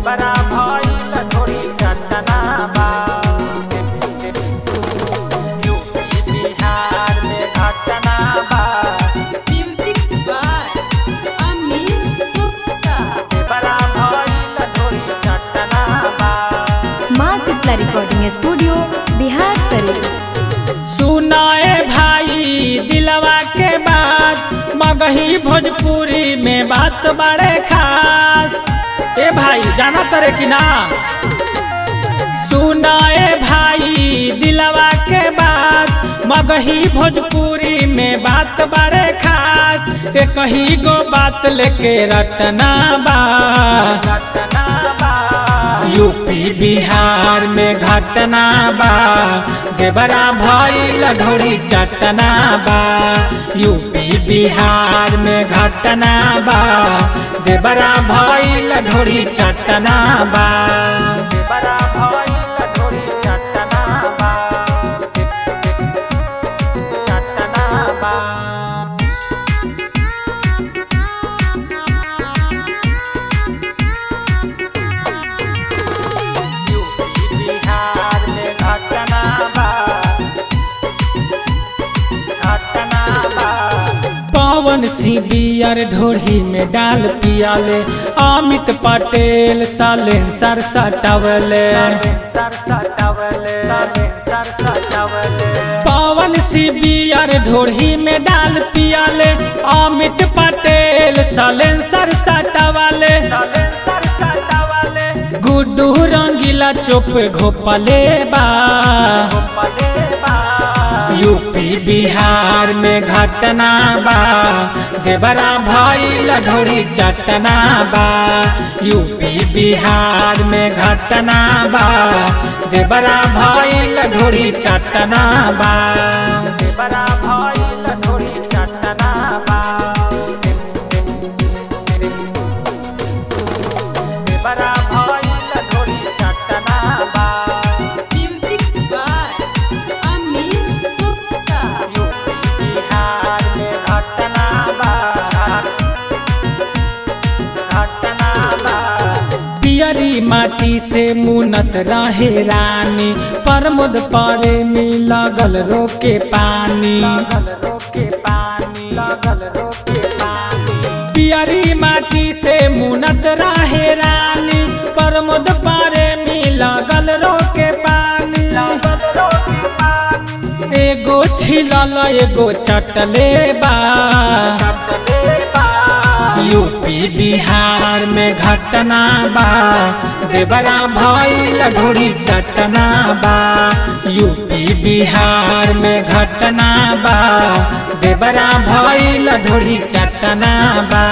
बड़ा भइल ढोरी चटना बा। यूपी बिहार में घटना बा। Music by Amit Gupta. बड़ा भइल ढोरी चटना बा। माँ शीतला रिकॉर्डिंग स्टूडियो बिहार शरीफ। सुनाए भाई दिलवा के बात मगही भोजपुरी में बात बड़े खास। ए भाई जाना तरे कि ना। सुनाए भाई दिलवा के बात मगही भोजपुरी में बात बड़े खास। एक ही गो बात लेके रटना बा। यूपी बिहार में घटना बा। देवरा भइल ढोरी चटना बा। यूपी बिहार में घटना बा। देवरा भइल ढोरी चटना बा। बड़ा भइल ढोरी चटना बा। चटना बा। यूपी बिहार में घटना बा। घटना बा। पवन सिंह बियर ढोरी में डाल पियाले। अमित पटेल सालेंसर सटावले। पवन सिंह बियर ढोरी में डाल पियाले। अमित पटेल सालेंसर सटावले। गुड्डू रंगीला चुप घोपले बा। यूपी बिहार में घटना बा। देवरा भइल ढोरी चटना बा। यूपी बिहार में घटना बा। देवरा भइल ढोरी चटना बा। बड़ा भइल ढोरी चटना बा। बड़ा भइल ढोरी चटना बा। Music by Amit Gupta. UP Bihar में घटना बा। घटना बा। पियरी माटी से मुनत रहे रानी। प्रमोद प्रेमी लगल रोके पानी। रोके पानी। लगल रोके पानी। पियरी माटी से मुनत रहे रानी। प्रमोद प्रेमी लगल रोके पानी। लगल रोके पानी। एगो छिलल एगो चटले बा। चटले बा। यूपी बिहार में घटना बा। देवरा भइल ढोरी चटना बा। यूपी बिहार में घटना बा। देवरा भइल ढोरी चटना बा।